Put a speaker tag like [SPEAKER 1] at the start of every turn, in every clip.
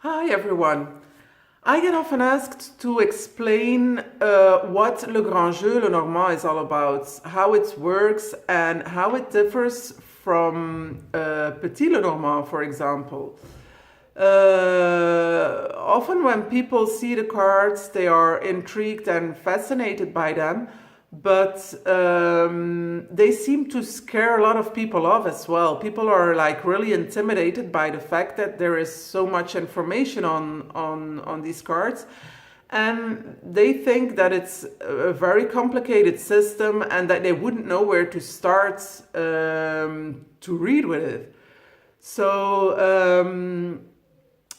[SPEAKER 1] Hi everyone. I get often asked to explain what Le Grand Jeu Lenormand is all about, how it works, and how it differs from Petit Lenormand, for example. Often, when people see the cards, they are intrigued and fascinated by them, but they seem to scare a lot of people off as well. People are like really intimidated by the fact that there is so much information on these cards, and they think that it's a very complicated system and that they wouldn't know where to start to read with it. So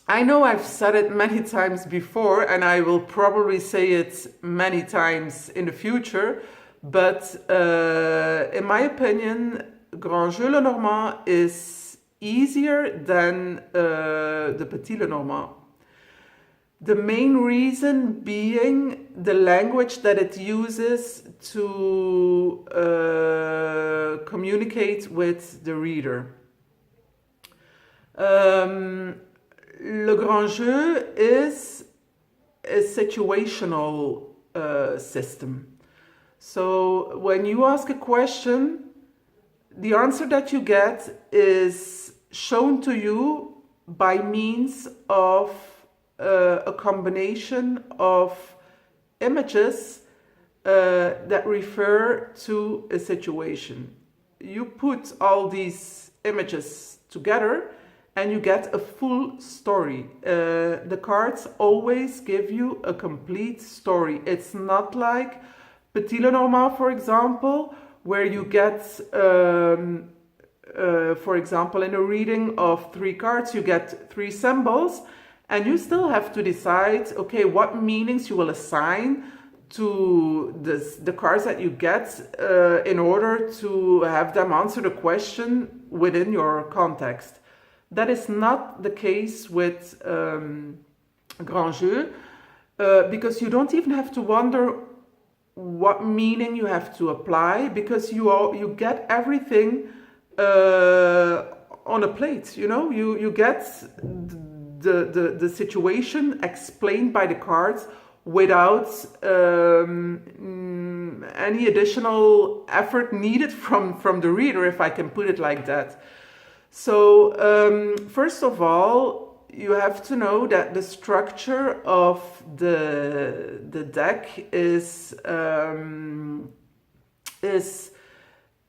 [SPEAKER 1] I know I've said it many times before, and I will probably say it many times in the future, but in my opinion, Grand Jeu Lenormand is easier than the Petit Lenormand. The main reason being the language that it uses to communicate with the reader. Le Grand Jeu is a situational system. So when you ask a question, the answer that you get is shown to you by means of a combination of images that refer to a situation. You put all these images together and you get a full story. The cards always give you a complete story. It's not like Petit Lenormand, for example, where you get, for example, in a reading of 3 cards, you get 3 symbols, and you still have to decide, okay, what meanings you will assign to the cards that you get in order to have them answer the question within your context. That is not the case with Grand Jeu, because you don't even have to wonder what meaning you have to apply, because you get everything on a plate. You get the situation explained by the cards without any additional effort needed from the reader, if I can put it like that. So first of all, you have to know that the structure of the deck is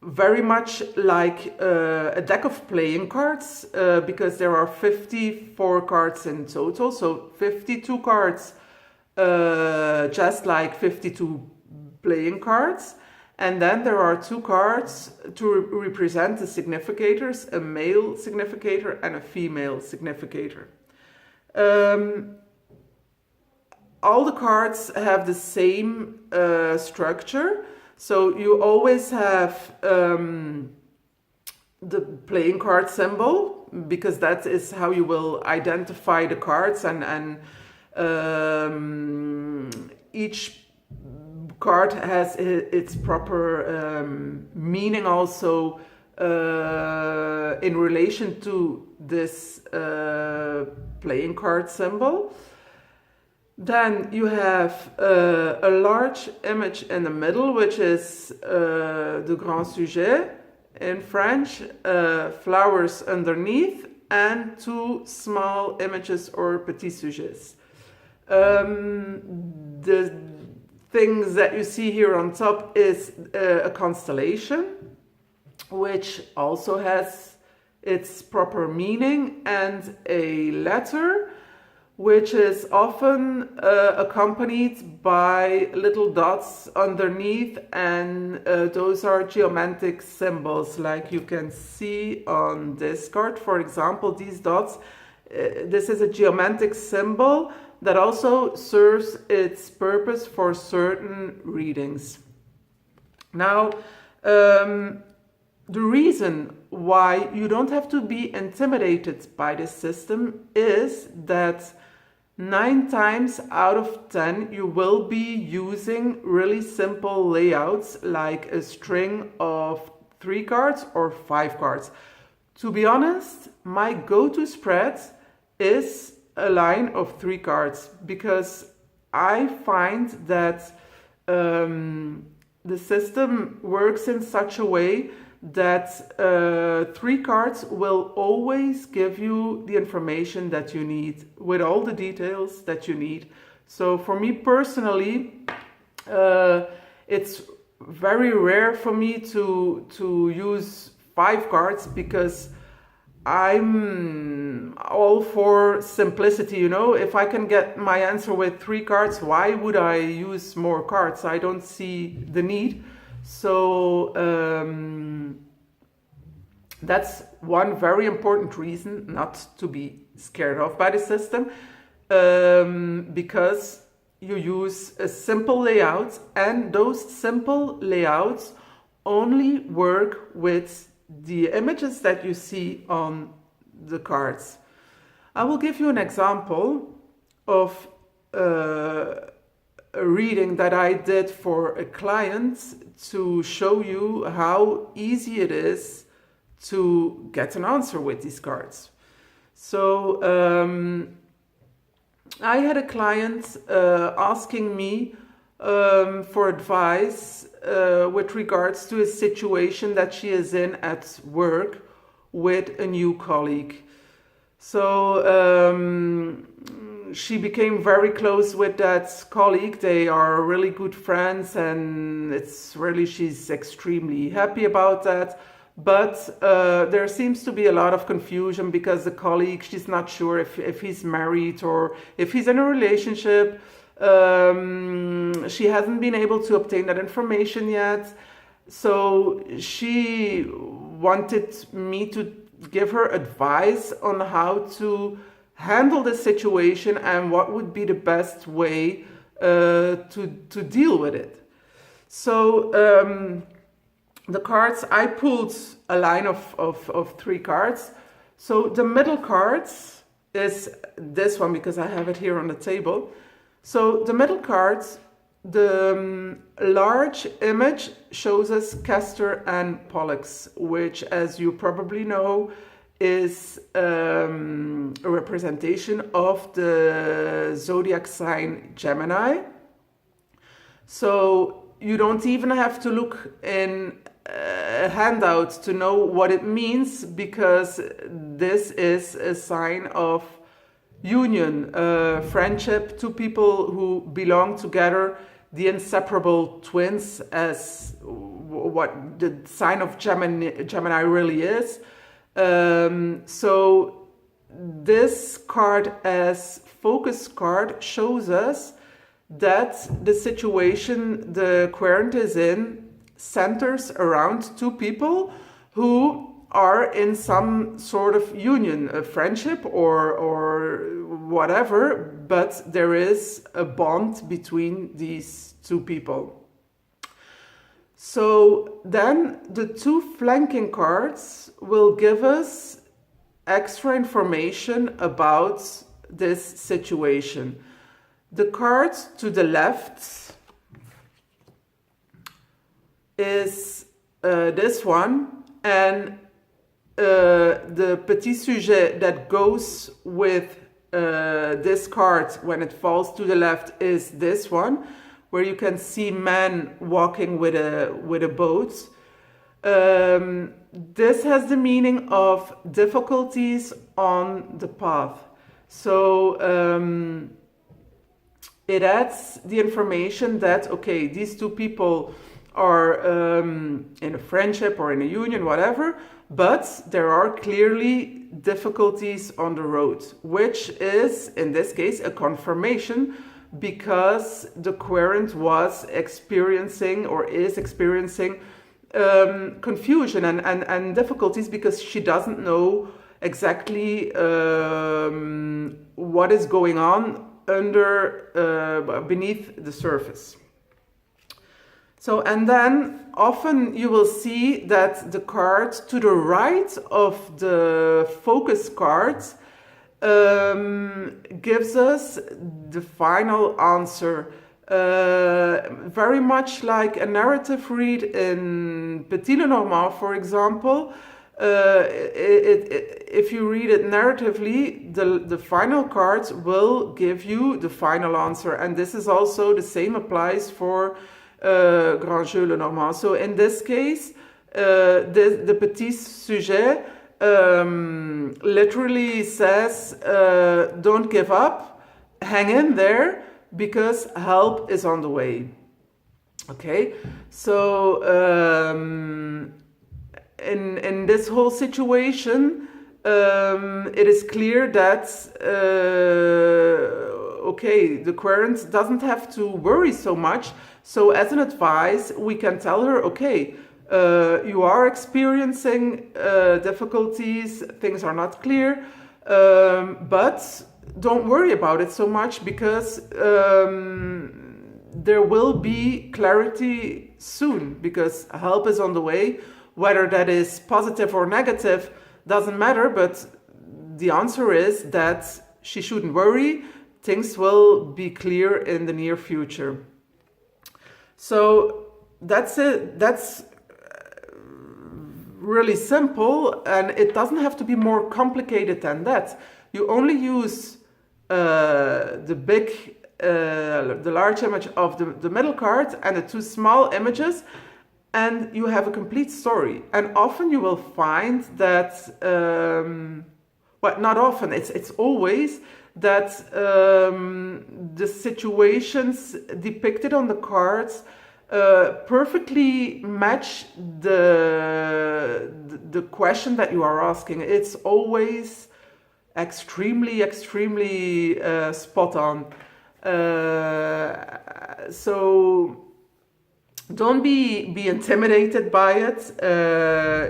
[SPEAKER 1] very much like a deck of playing cards, because there are 54 cards in total, so 52 cards, just like 52 playing cards. And then there are 2 cards to represent the significators, a male significator and a female significator. All the cards have the same structure. So you always have the playing card symbol, because that is how you will identify the cards, and each card has its proper meaning also in relation to this playing card symbol. Then you have a large image in the middle, which is the grand sujet in French, flowers underneath, and 2 small images or petit sujets. The things that you see here on top is a constellation, which also has its proper meaning, and a letter, which is often accompanied by little dots underneath, and those are geometric symbols, like you can see on this card. For example, these dots, this is a geometric symbol that also serves its purpose for certain readings. Now, the reason why you don't have to be intimidated by this system is that 9 times out of 10 you will be using really simple layouts, like a string of 3 cards or 5 cards. To be honest, my go-to spread is a line of 3 cards because I find that the system works in such a way that 3 cards will always give you the information that you need with all the details that you need. So for me personally, it's very rare for me to use 5 cards because I'm all for simplicity, you know. If I can get my answer with 3 cards, why would I use more cards? I don't see the need. So that's one very important reason not to be scared of by the system, because you use a simple layout, and those simple layouts only work with the images that you see on the cards. I will give you an example of a reading that I did for a client to show you how easy it is to get an answer with these cards. So I had a client asking me for advice with regards to a situation that she is in at work with a new colleague. So she became very close with that colleague. They are really good friends, and she's extremely happy about that. But there seems to be a lot of confusion because the colleague, she's not sure if he's married or if he's in a relationship. She hasn't been able to obtain that information yet. So she wanted me to give her advice on how to handle the situation and what would be the best way to deal with it. So the cards, I pulled a line of 3 cards. So the middle cards is this one because I have it here on the table. So the middle cards, the large image shows us Castor and Pollux, which, as you probably know, is a representation of the zodiac sign Gemini. So you don't even have to look in a handout to know what it means, because this is a sign of union, friendship, 2 people who belong together, the inseparable twins, as what the sign of Gemini really is. So this card as focus card shows us that the situation the querent is in centers around 2 people who are in some sort of union, a friendship or whatever, but there is a bond between these 2 people. So then the 2 flanking cards will give us extra information about this situation. The card to the left is this one, and the petit sujet that goes with this card when it falls to the left is this one, where you can see men walking with a boat. This has the meaning of difficulties on the path. So it adds the information that, okay, these 2 people are in a friendship or in a union, whatever, but there are clearly difficulties on the road, which is, in this case, a confirmation, because the querent was experiencing or is experiencing confusion and difficulties, because she doesn't know exactly what is going on beneath the surface. So, and then often you will see that the card to the right of the focus card gives us the final answer. Very much like a narrative read in Petit Lenormand, for example. if you read it narratively, the final cards will give you the final answer. And this is also the same applies for Grand Jeu Lenormand. So in this case, the petit sujet literally says, don't give up, hang in there, because help is on the way. Okay, so in this whole situation, it is clear that okay, the querent doesn't have to worry so much. So as an advice, we can tell her, okay, you are experiencing difficulties, things are not clear, but don't worry about it so much, because there will be clarity soon, because help is on the way. Whether that is positive or negative doesn't matter, but the answer is that she shouldn't worry. Things will be clear in the near future. So that's it. That's really simple, and it doesn't have to be more complicated than that. You only use the large image of the middle card and the two small images, and you have a complete story. And often you will find that, well, not often, it's always that the situations depicted on the cards perfectly match the question that you are asking. It's always extremely spot on. So don't be intimidated by it.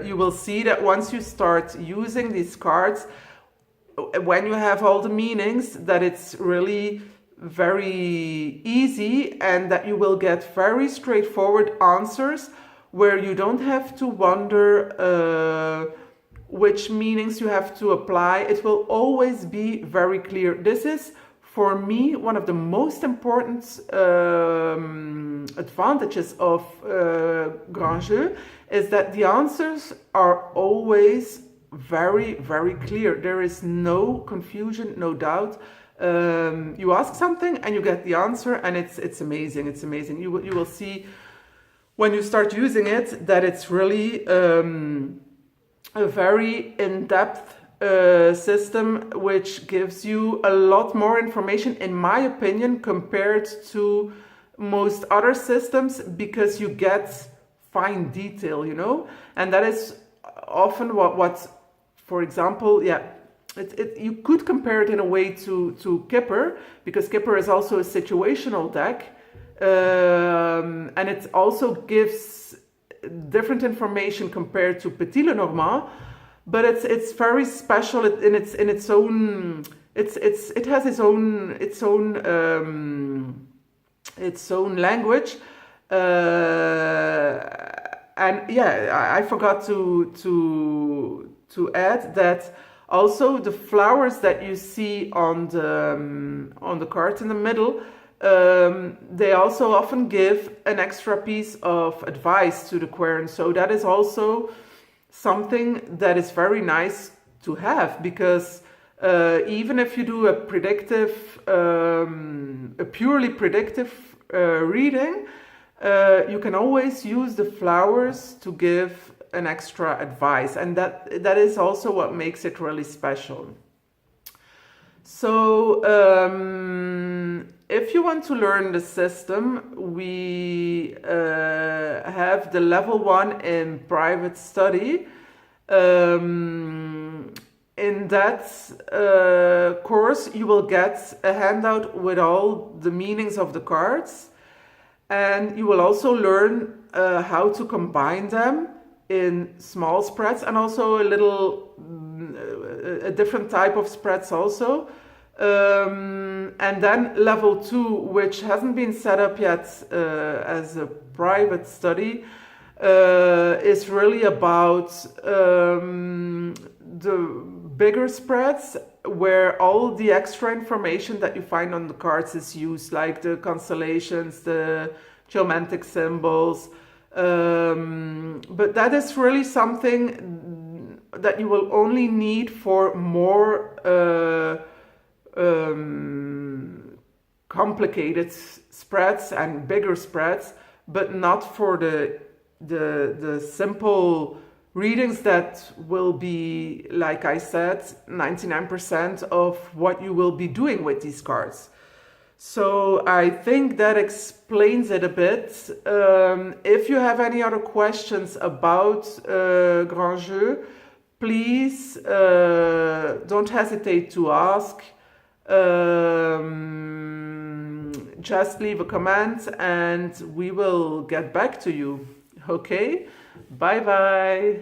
[SPEAKER 1] You will see that once you start using these cards, when you have all the meanings, that it's really very easy, and that you will get very straightforward answers where you don't have to wonder which meanings you have to apply. It will always be very clear. This is, for me, one of the most important advantages of Grand Jeu, is that the answers are always very clear. There is no confusion, no doubt. You ask something and you get the answer, and it's amazing. It's amazing. You will see when you start using it that it's really a very in-depth system, which gives you a lot more information, in my opinion, compared to most other systems, because you get fine detail, you know, and that is often what for example, you could compare it in a way to Kipper, because Kipper is also a situational deck, and it also gives different information compared to Petit Lenormand, but it's very special in its own. It has its own language, and yeah, I forgot to add that also the flowers that you see on the cards in the middle, they also often give an extra piece of advice to the querent. So that is also something that is very nice to have, because even if you do a purely predictive reading, you can always use the flowers to give an extra advice, and that is also what makes it really special. So if you want to learn the system, we have the level 1 in private study. In that course, you will get a handout with all the meanings of the cards, and you will also learn how to combine them in small spreads, and also a different type of spreads also. And then level 2, which hasn't been set up yet as a private study, is really about the bigger spreads, where all the extra information that you find on the cards is used, like the constellations, the geometric symbols. But that is really something that you will only need for more complicated spreads and bigger spreads, but not for the simple readings that will be, like I said, 99% of what you will be doing with these cards. So I think that explains it a bit. If you have any other questions about Grand Jeu, please don't hesitate to ask. Just leave a comment and we will get back to you. Okay? Bye bye.